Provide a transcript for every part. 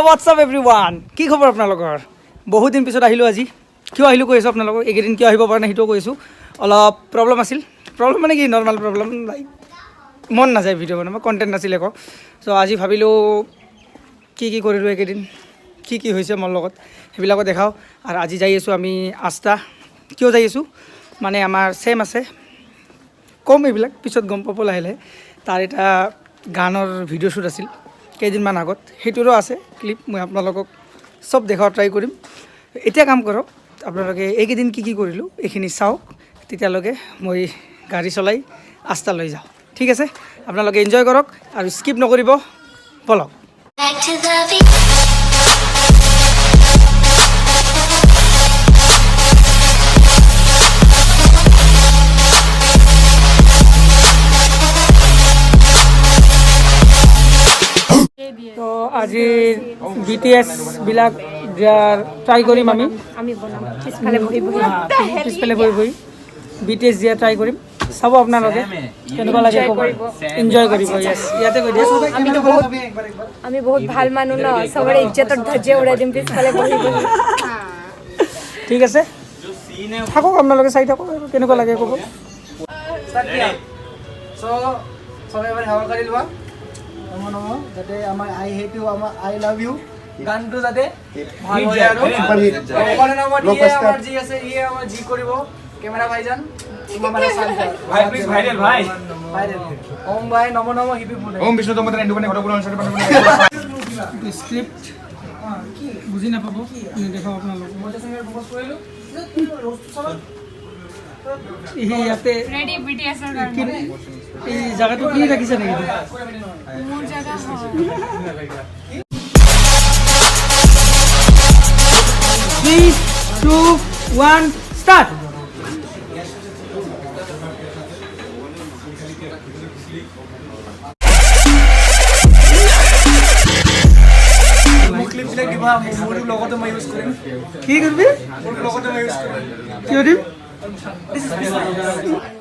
WhatsApp everyone কি খবৰ আপোনালোকৰ বহুত দিন পিছত আহিলোঁ আজি কিয় আহিলোঁ কৈছোঁ আপোনালোকক এইকেইদিন কিয় আহিব পৰা নাই সেইটোও কৈছোঁ অলপ প্ৰব্লেম আছিল প্ৰব্লেম মানে কি নৰ্মেল প্ৰব্লেম লাইক মন নাযায় ভিডিঅ' বনাব কণ্টেণ্ট নাছিলে একো চ' আজি ভাবিলোঁ কি কৰিলোঁ এইকেইদিন কি হৈছে মোৰ লগত সেইবিলাকো দেখাওঁ আৰু আজি যাই আছোঁ আমি আস্থা কিয় যাই আছোঁ মানে আমাৰ ছেম আছে কম এইবিলাক পিছত গম পাব লাহে লাহে তাৰ এটা গানৰ ভিডিঅ' শ্বুট আছিল কেইদিনমান আগত সেইটোৰো আছে ক্লিপ মই আপোনালোকক চব দেখাব ট্ৰাই কৰিম এতিয়া কাম কৰক আপোনালোকে এইকেইদিন কি কৰিলোঁ এইখিনি চাওক তেতিয়ালৈকে মই গাড়ী চলাই আস্থা লৈ যাওঁ ঠিক আছে আপোনালোকে এনজয় কৰক আৰু স্কিপ নকৰিব বলক তো আজি BTS বিলাক ট্ৰাই কৰিম আমি পিছফালে বহি বহি BTS দিয়া ট্ৰাই কৰিম চাব আপোনালোকে কেনেকুৱা লাগে এনজয় কৰিব ইয়েছ ইয়াতে কৈ দিছোঁ আমি বহুত ভাল মানুহ ন সবৰে ইজ্জতৰ ধ্বজা উৰাই দিম পিছফালে বহি বহি ঠিক আছে থাকক আপোনালোকে চাই থাকক কেনেকুৱা লাগে ক'ব সবাই এবাৰ হাৱা কৰি লোৱা নম যাতে আমাৰ আই হেট ইউ আমাৰ আই লাভ ইউ গানটো যাতে ভাল হয় আৰু ভগৱানৰ নামত ইয়ে আমাৰ জি আছে ইয়ে আমাৰ জি কৰিব কেমেৰা ভাইজান মামাৰা সাথে ভাই প্লিজ ভাইরাল ভাই ভাইরাল ওম ভাই নম নম হিপি ফুলে ওম বিষ্ণু তোমাদের এন্ড মানে ঘটা পুরো আনসার বানাবো স্ক্রিপ্ট কি বুঝি না পাবো দেখাও আপোনালোক মজা সঙ্গে ফোকাস কৰিলো ইয়াতে ৰেডি BTS ৰ গান এই জায়গাটো কি ৰাখিছে নেকি মোৰ জায়গা হয় 3 2 1 start ক্লিপ বিলাক দিবা মোৰ লগতে মই ইউজ কৰিম কি কৰিবি মোৰ লগতে মই ইউজ কৰিম কি কৰিম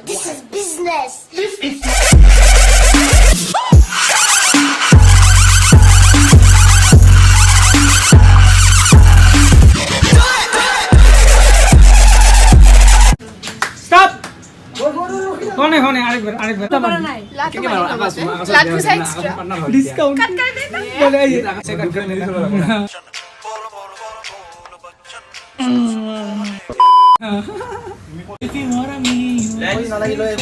This is business. Stop. होने आरेकबार নাই লাটু এক্সট্রা डिस्काउंट কাট कर दे बोले आइए জলদি জলদি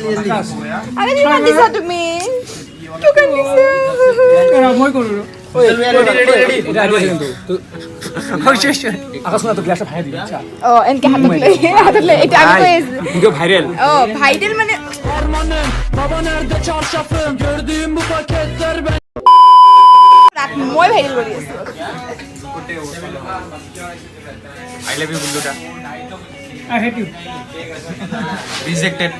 জলদি আরে দিমান দিছা তুমি কিয় কান দিছা মই কৰো এটা আইডিয়া কিন্তু আকাশ না তো গ্লাসটা ভাই দিবি আচ্ছা ও এনকে হাতত লই এটা আমি কই ভিডিও ভাইরাল ও ভাইরাল মানে Baba nerede çarşafım gördüğüm bu paketler ben রাখ মই ভাইরাল করি আছি আই লাভ ইউ বুল্লুটা I hate you rejected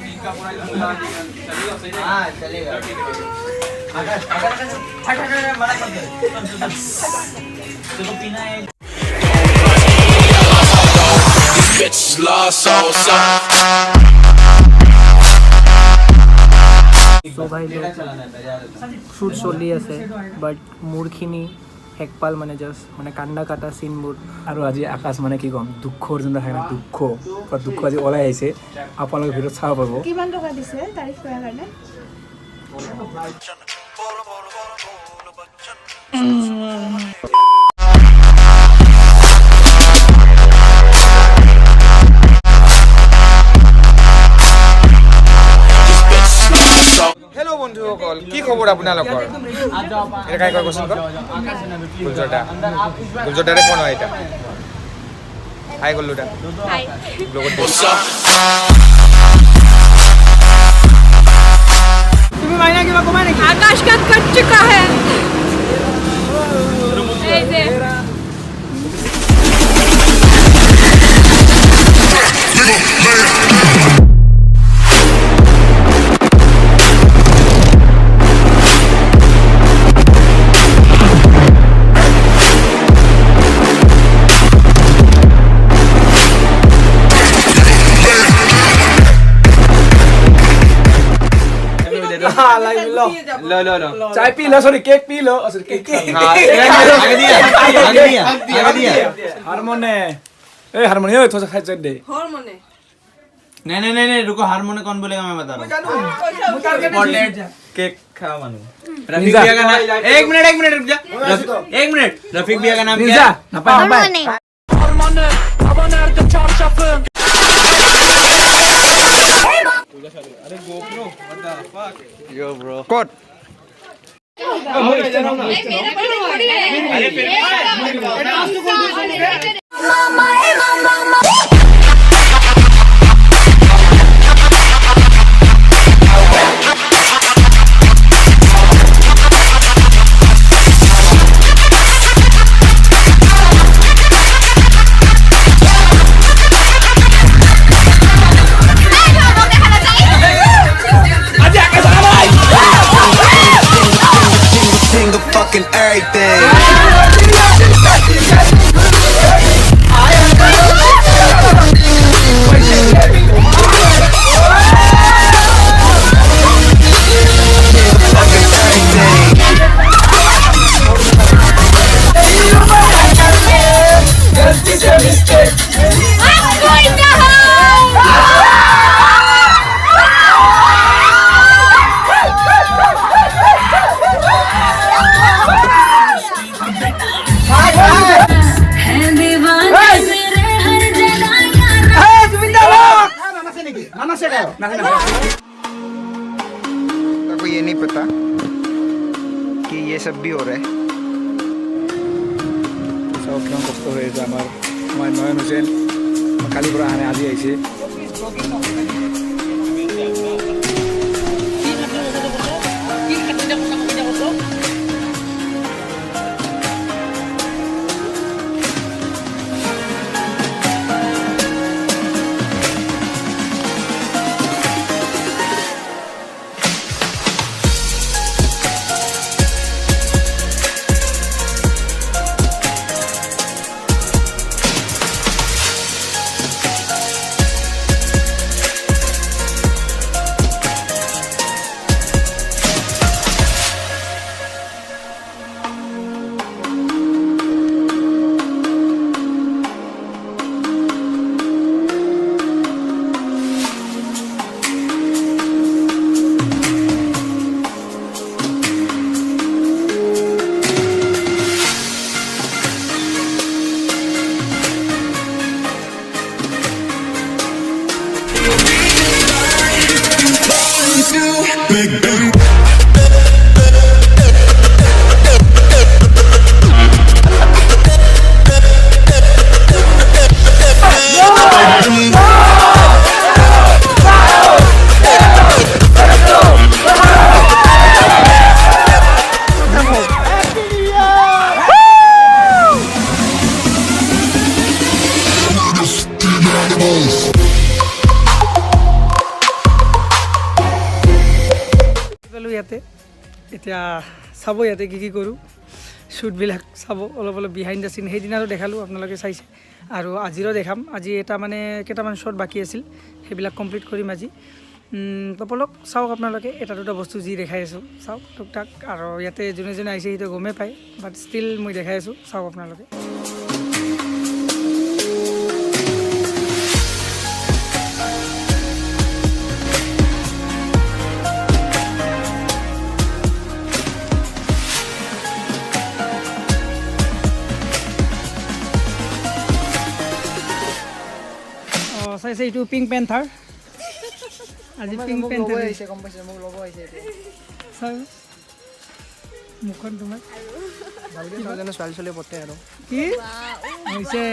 shoot চলি আছে বাট মোৰখিনি একপাল মানে জাষ্ট মানে কান্দা কাটা চিনবোৰ আৰু আজি আকাশ মানে কি ক'ম দুখৰ যোনটো থাকে দুখ আজি ওলাই আহিছে আপোনালোকে ভিডিঅ'ত চাব পাৰিব কিমান টকা দিছে তাৰিফ কৰাৰ কাৰণে হেল্ল' বন্ধুসকল কি খবৰ আপোনালোকৰ এটা কাই কয় কোৱেশ্চন কৰ গুলজৰদাৰে কোন হয় এটা হাই গুল্লুদা হাই तुम्ही मायना किंवा कमाय नाही आकाश का कट चुका है ऐसे लाइव लो चाय P low sorry cake P low sorry cake आगे दिया हारमोने ए हारमोने ओए थोड़ा खा दे नहीं रुको हारमोने कौन बोलेगा मैं बता रहा हूँ केक खा मानू रफीक भैया का नाम एक मिनट रुक जा एक मिनट रफीक भैया का नाम क्या है harmony Harmanı baba nerede çarşafın yo bro कोट fucking everything. को ये नहीं पता कि ये सब भी हो रहा है সব কিমান কষ্ট হৈ আছে আমাৰ নয়ন হুছেইন কালিৰ পৰা আহে আজি আহিছে ইয়াতে এতিয়া চাব ইয়াতে কি কৰোঁ শ্বুটবিলাক চাব অলপ বিহাইণ্ড দ্য চিন সেইদিনাৰো দেখালোঁ আপোনালোকে চাইছে আৰু আজিৰো দেখাম আজি এটা মানে কেইটামান শ্বট বাকী আছিল সেইবিলাক কমপ্লিট কৰিম আজি তপলক চাওক আপোনালোকে এটা দুটা বস্তু যি দেখাই আছোঁ চাওক টুক টাক আৰু ইয়াতে যোনে যোনে আহিছে সেইটো গমেই পায় বাট ষ্টিল মই দেখাই আছোঁ চাওক আপোনালোকে চাইছে এইটো পিংক পেন্থাৰ আজি পিংক পেন্থাৰ আহিছে গম পাইছে মোক ল'ব আহিছে চাওক মুখখন তোমাৰ ভালকৈ চাওঁজনে ছোৱালী ছোৱালী পতে আৰু কি হৈছে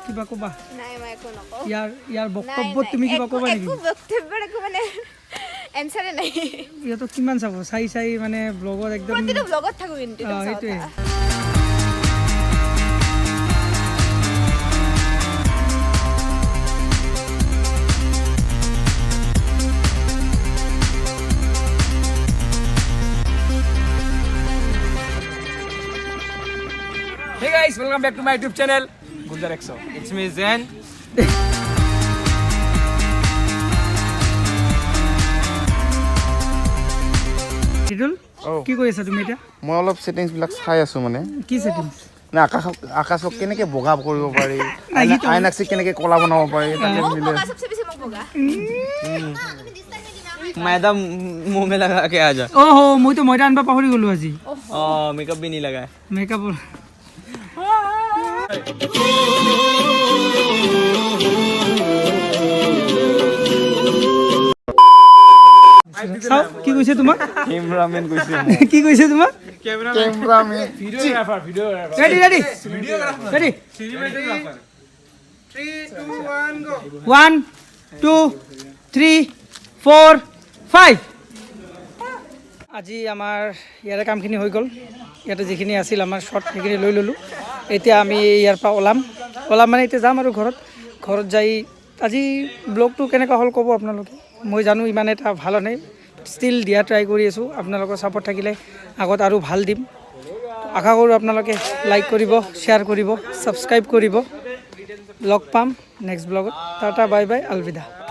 কিবা ক'বা নাই মই একো নকওঁ ইয়াৰ বক্তব্যত তুমি কিবা ক'বা নেকি একো বক্তব্যৰ একো মানে এনচাৰে নাই ইয়াতো কিমান চাব চাই মানে ব্লগত একদম প্ৰতিটো ব্লগত থাকো কিন্তু সেইটোৱে Hey guys, welcome back to my YouTube channel Gunjar Exo. It's me Zen. হিদুল কি কৰি আছা তুমি এতিয়া মই অলপ সেটিংছবিলাক চাই আছো মানে কি ছেটিংছ মানে আকাশক কেনেকৈ বগা কৰিব পাৰি আইনাক্সিক কেনেকৈ কলা বনাব পাৰি তাকে মিলে मैडम मुंह में लगा के आ जा ओहो মইতো মইদা আনবা পাহৰি গলো আজি मेकअप भी नहीं लगाया মেকআপ কি কৈছে তোমাক কেমেৰামেন কৈছে কি কৈছে তোমাক cameraman ready ready ready 3 2 1 go 1 2 3 4 5 আজি আমাৰ ইয়াৰে কামখিনি হৈ গ'ল ইয়াতে যিখিনি আছিল আমাৰ শ্বৰ্ট সেইখিনি লৈ ল'লোঁ এতিয়া আমি ইয়াৰ পৰা ওলাম মানে এতিয়া যাম আৰু ঘৰত যাই আজি ব্লগটো কেনেকুৱা হ'ল ক'ব আপোনালোকে মই জানো ইমান এটা ভাল নাই ষ্টিল দিয়া ট্ৰাই কৰি আছোঁ আপোনালোকৰ ছাপোৰ্ট থাকিলে আগত আৰু ভাল দিম আশা কৰোঁ আপোনালোকে লাইক কৰিব শ্বেয়াৰ কৰিব ছাবস্ক্ৰাইব কৰিব লগ পাম next ব্লগত tata bye bye Alvida